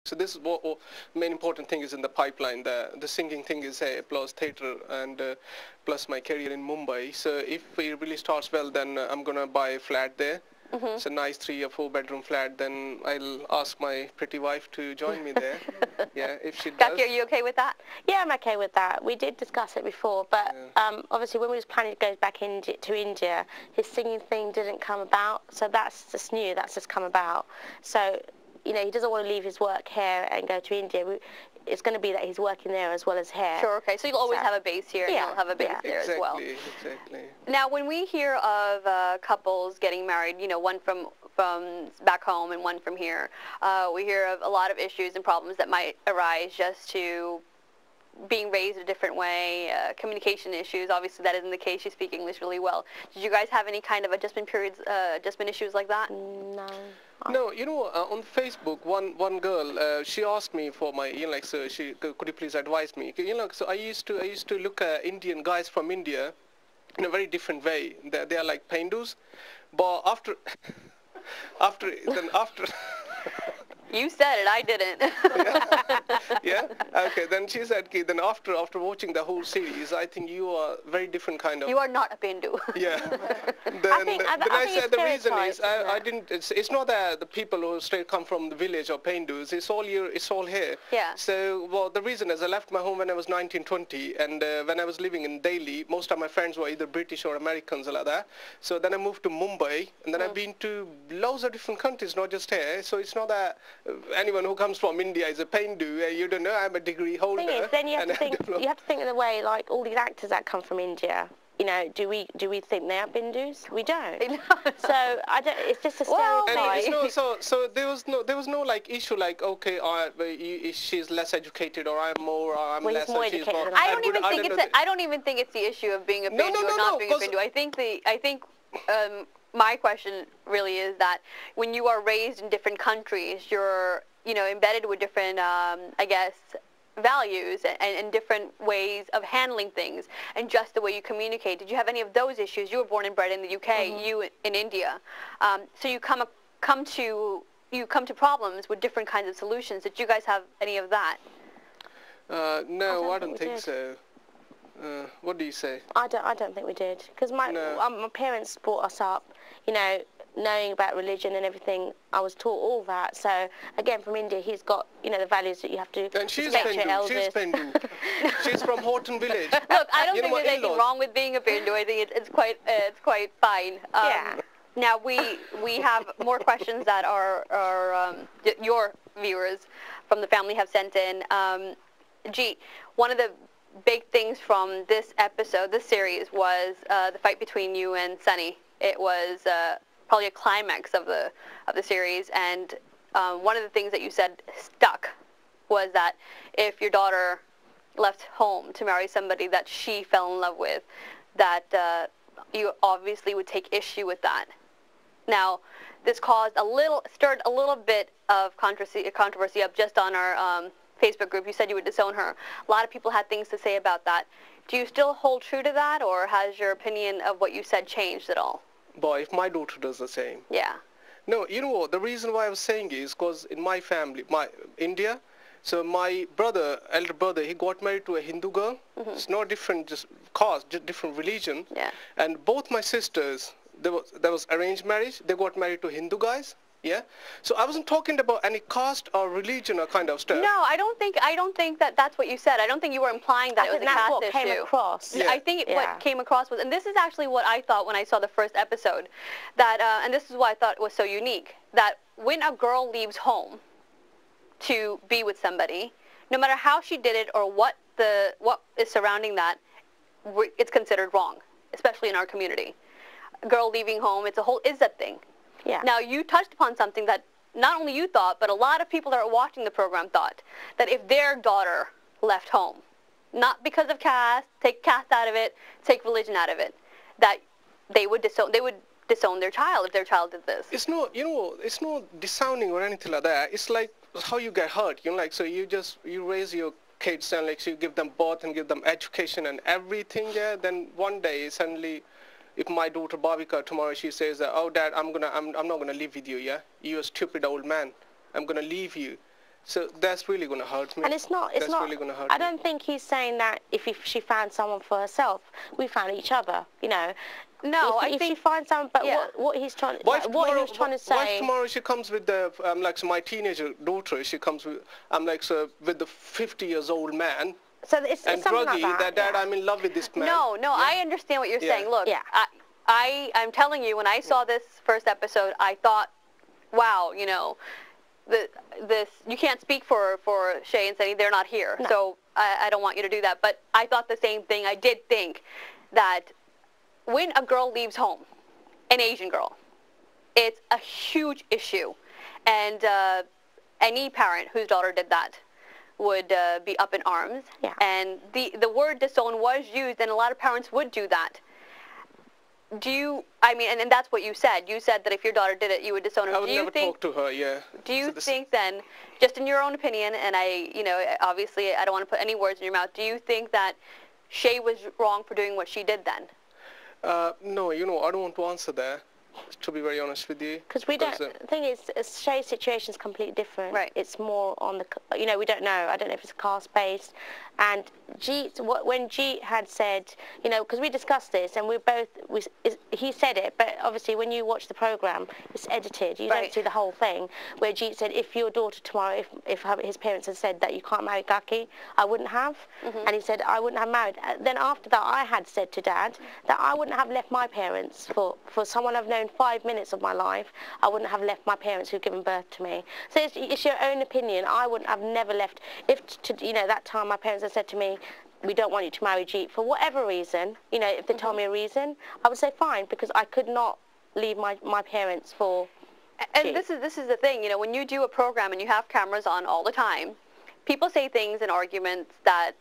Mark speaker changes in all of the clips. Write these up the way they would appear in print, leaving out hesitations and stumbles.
Speaker 1: So this is what main important thing is in the pipeline. The singing thing is plus theater and plus my career in Mumbai. So if it really starts well, then I'm gonna buy a flat there. It's a nice 3 or 4 bedroom flat. Then I'll ask my pretty wife to join me there. Yeah, if she does.
Speaker 2: Jackie, are you okay with that?
Speaker 3: Yeah, I'm okay with that. We did discuss it before, but obviously when we was planning to go back to India, his singing thing didn't come about. So that's just new. That's just come about. So, you know, he doesn't want to leave his work here and go to India. It's going to be that he's working there as well as here.
Speaker 2: Sure, okay. So you'll always have a base here, and you'll have a base there as well.
Speaker 1: Exactly.
Speaker 2: Now, when we hear of couples getting married, you know, one from back home and one from here, we hear of a lot of issues and problems that might arise just to being raised a different way, communication issues. Obviously, that isn't the case. You speak English really well. Did you guys have any kind of adjustment periods, adjustment issues like that?
Speaker 3: No.
Speaker 1: No, you know, on Facebook, one girl, she asked me for my, you know, like, so she, could you please advise me? You know, so I used to look at Indian guys from India in a very different way. They are like Hindus, but after.
Speaker 2: You said it, I didn't.
Speaker 1: Yeah? Okay, then she said, then after watching the whole series, I think you are very different kind of...
Speaker 2: You are not a Bindu.
Speaker 1: Yeah. Then I said the reason is, I didn't, it's not that the people who straight come from the village or Hindus, it's all here.
Speaker 2: Yeah.
Speaker 1: So, well, the reason is I left my home when I was 19, 20, and when I was living in Delhi, most of my friends were either British or Americans or like that. So then I moved to Mumbai, and then I've been to loads of different countries, not just here. So it's not that anyone who comes from India is a Hindu. You don't know, I'm a degree holder.
Speaker 3: The thing is, then you have to think in the way, like all these actors that come from India. You know, do we think they are Hindus? We don't. So I don't. It's just a stereotype.
Speaker 1: So there was no like issue like, okay, she's less educated, or I'm more, or I'm less.
Speaker 3: More educated.
Speaker 2: I don't even think it's the issue of being a Bindu or not being a Bindu. I think my question really is that when you are raised in different countries, you're, you know, embedded with different, I guess, values and different ways of handling things, and just the way you communicate. Did you have any of those issues? You were born and bred in the UK, you in India, so you come to problems with different kinds of solutions. Did you guys have any of that?
Speaker 1: No, I don't think so. What do you say?
Speaker 3: I don't think we did, because my parents brought us up, you know, knowing about religion and everything. I was taught all that. So again, from India, he's got, you know, the values that you have to respect your elders.
Speaker 1: She's Hindu. She's from Horton Village.
Speaker 2: Look, I don't think there's anything wrong with being a Hindu. I think it's quite fine.
Speaker 3: Yeah.
Speaker 2: Now we have more questions that our your viewers from the family have sent in. One of the big things from this episode, this series, was the fight between you and Sunny. It was probably a climax of the series, and one of the things that you said stuck was that if your daughter left home to marry somebody that she fell in love with, that you obviously would take issue with that. Now, this stirred a little bit of controversy up just on our Facebook group. You said you would disown her. A lot of people had things to say about that. Do you still hold true to that, or has your opinion of what you said changed at all?
Speaker 1: Boy, if my daughter does the same.
Speaker 2: Yeah.
Speaker 1: No, you know what, the reason why I was saying is because in my family, India, so my elder brother, he got married to a Hindu girl. It's not different, just caste, just different religion.
Speaker 2: Yeah.
Speaker 1: And both my sisters, there was arranged marriage. They got married to Hindu guys. Yeah. So I wasn't talking about any caste or religion or kind of stuff.
Speaker 2: No, I don't think that that's what you said. I don't think you were implying that it was a caste issue.
Speaker 3: That's what came across.
Speaker 2: Yeah. I think what came across was, and this is actually what I thought when I saw the first episode, that, and this is why I thought it was so unique, that when a girl leaves home to be with somebody, no matter how she did it or what is surrounding that, it's considered wrong, especially in our community. A girl leaving home, it's a whole izzat thing.
Speaker 3: Yeah.
Speaker 2: Now, you touched upon something that not only you thought, but a lot of people that are watching the program thought, that if their daughter left home, not because of caste, take caste out of it, take religion out of it, that they would disown their child if their child did this.
Speaker 1: It's not, you know, it's not disowning or anything like that. It's like how you get hurt, you know, like, so you raise your kids and like, so you give them birth and give them education and everything, yeah, then one day suddenly, if my daughter Bhavika tomorrow, she says that, oh Dad, I'm not gonna live with you, yeah? You're a stupid old man. I'm gonna leave you. So that's really going to hurt me.
Speaker 3: And it's not.
Speaker 1: That's really going to hurt
Speaker 3: I
Speaker 1: me.
Speaker 3: don't think he's saying that if she found someone for herself, we found each other. You know.
Speaker 2: No,
Speaker 3: if she finds someone, but
Speaker 2: yeah.
Speaker 3: what he's trying,
Speaker 1: What
Speaker 3: he was trying to say.
Speaker 1: Why tomorrow she comes with the like so my teenager daughter? She comes with like so with the 50 years old man.
Speaker 3: So it's
Speaker 1: And
Speaker 3: something
Speaker 1: druggy,
Speaker 3: like that.
Speaker 1: Dad, I'm in love with this man.
Speaker 2: No, I understand what you're
Speaker 1: Yeah.
Speaker 2: saying. Look,
Speaker 3: Yeah.
Speaker 2: I'm telling you, when I saw this first episode, I thought, wow, you know, this you can't speak for Shay and Sunny. They're not here,
Speaker 3: No.
Speaker 2: so I don't want you to do that. But I thought the same thing. I did think that when a girl leaves home, an Asian girl, it's a huge issue, and any parent whose daughter did that would be up in arms.
Speaker 3: Yeah.
Speaker 2: And the word disown was used, and a lot of parents would do that. Do you, I mean, and that's what you said. You said that if your daughter did it, you would disown her.
Speaker 1: I would never talk to her, yeah.
Speaker 2: Do you think then, just in your own opinion, and you know, obviously I don't want to put any words in your mouth, do you think that Shay was wrong for doing what she did then?
Speaker 1: No, you know, I don't want to answer that, to be very honest with you.
Speaker 3: Because we don't. The thing is, Shay's situation is completely different.
Speaker 2: Right.
Speaker 3: It's more on the. You know, we don't know. I don't know if it's caste based. And when Jeet had said, you know, because we discussed this and he said it, but obviously when you watch the program, it's edited. You
Speaker 2: Right.
Speaker 3: don't see the whole thing. Where Jeet said, if your daughter tomorrow, if his parents had said that you can't marry Gaki, I wouldn't have. And he said, I wouldn't have married. Then after that, I had said to Dad that I wouldn't have left my parents for someone I've known 5 minutes of my life. I wouldn't have left my parents who've given birth to me. So it's your own opinion. I wouldn't have never left. If you know, that time my parents had said to me, we don't want you to marry Jeet for whatever reason, you know, if they told me a reason, I would say fine, because I could not leave my parents for
Speaker 2: And
Speaker 3: Jeet.
Speaker 2: this is the thing, you know, when you do a program and you have cameras on all the time, people say things in arguments that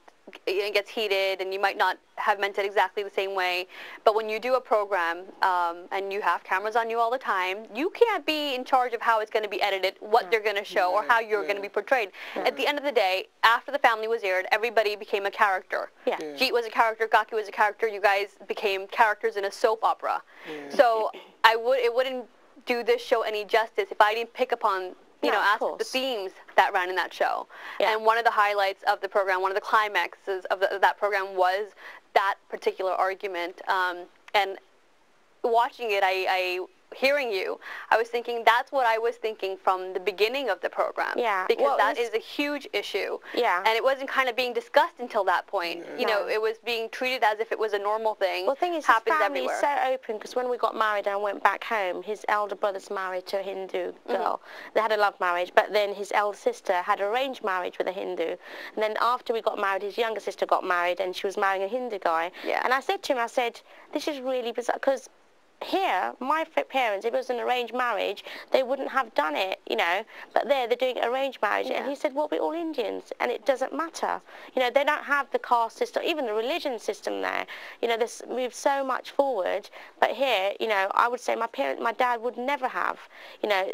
Speaker 2: it gets heated and you might not have meant it exactly the same way, but when you do a program and you have cameras on you all the time, you can't be in charge of how it's going to be edited, what they're going to show, or how you're going to be portrayed. At the end of the day, after the family was aired, everybody became a character.
Speaker 3: Yeah.
Speaker 2: Jeet was a character, Gaki was a character, you guys became characters in a soap opera. So it wouldn't do this show any justice if I didn't pick upon you know, ask the themes that ran in that show.
Speaker 3: Yeah.
Speaker 2: And one of the highlights of the program, one of the climaxes of that program was that particular argument. And watching it, hearing you, I was thinking that's what I was thinking from the beginning of the program.
Speaker 3: Yeah.
Speaker 2: Because
Speaker 3: well,
Speaker 2: that is a huge issue.
Speaker 3: Yeah.
Speaker 2: And it wasn't kind of being discussed until that point. You know, it was being treated as if it was a normal thing.
Speaker 3: Well, the thing is, his family is so open, because when we got married and I went back home, his elder brother's married to a Hindu girl. They had a love marriage, but then his elder sister had arranged marriage with a Hindu. And then after we got married, his younger sister got married, and she was marrying a Hindu guy.
Speaker 2: Yeah.
Speaker 3: And I said to him, I said, this is really bizarre, because here, my parents, if it was an arranged marriage, they wouldn't have done it, you know, but they're doing arranged marriage.
Speaker 2: Yeah.
Speaker 3: And he said, well, we're all Indians, and it doesn't matter. You know, they don't have the caste system, even the religion system there. You know, this moved so much forward, but here, you know, I would say my dad would never have, you know,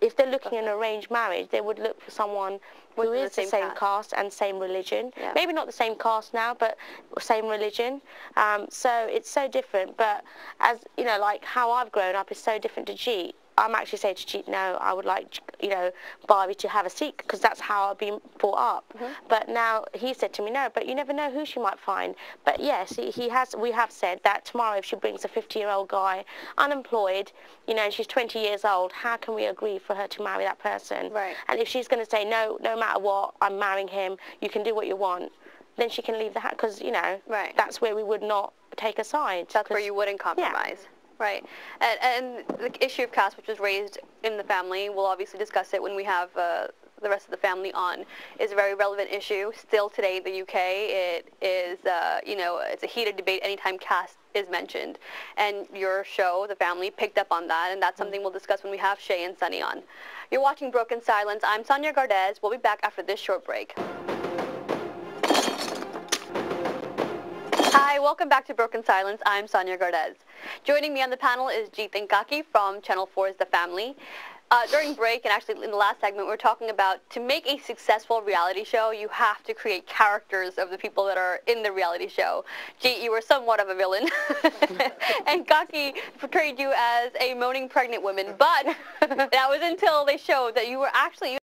Speaker 3: if they're looking at an arranged marriage, they would look for someone who is the same caste and same religion.
Speaker 2: Yeah.
Speaker 3: Maybe not the same caste now, but same religion. So it's so different. But as you know, like how I've grown up is so different to Jeet. I'm actually saying to Jeet, no, I would like, you know, Barbie to have a seat, because that's how I've been brought up. But now he said to me, no, but you never know who she might find. But yes, we have said that tomorrow if she brings a 50-year-old guy, unemployed, you know, and she's 20 years old, how can we agree for her to marry that person?
Speaker 2: Right.
Speaker 3: And if she's going to say, no matter what, I'm marrying him, you can do what you want, then she can leave the house, because, you know, that's where we would not take a side.
Speaker 2: That's where you wouldn't compromise.
Speaker 3: Yeah.
Speaker 2: Right. And the issue of caste, which was raised in the family, we'll obviously discuss it when we have the rest of the family on, is a very relevant issue. Still today in the UK, it is, you know, it's a heated debate anytime caste is mentioned. And your show, The Family, picked up on that, and that's something we'll discuss when we have Shay and Sunny on. You're watching Broken Silence. I'm Sanyya Gardez. We'll be back after this short break. Hi, welcome back to Broken Silence. I'm Sanyya Gardez. Joining me on the panel is Jeet and Gaki from Channel 4's The Family. During break, and actually in the last segment, we were talking about to make a successful reality show, you have to create characters of the people that are in the reality show. Jeet, you were somewhat of a villain, and Gaki portrayed you as a moaning pregnant woman, but that was until they showed that you were actually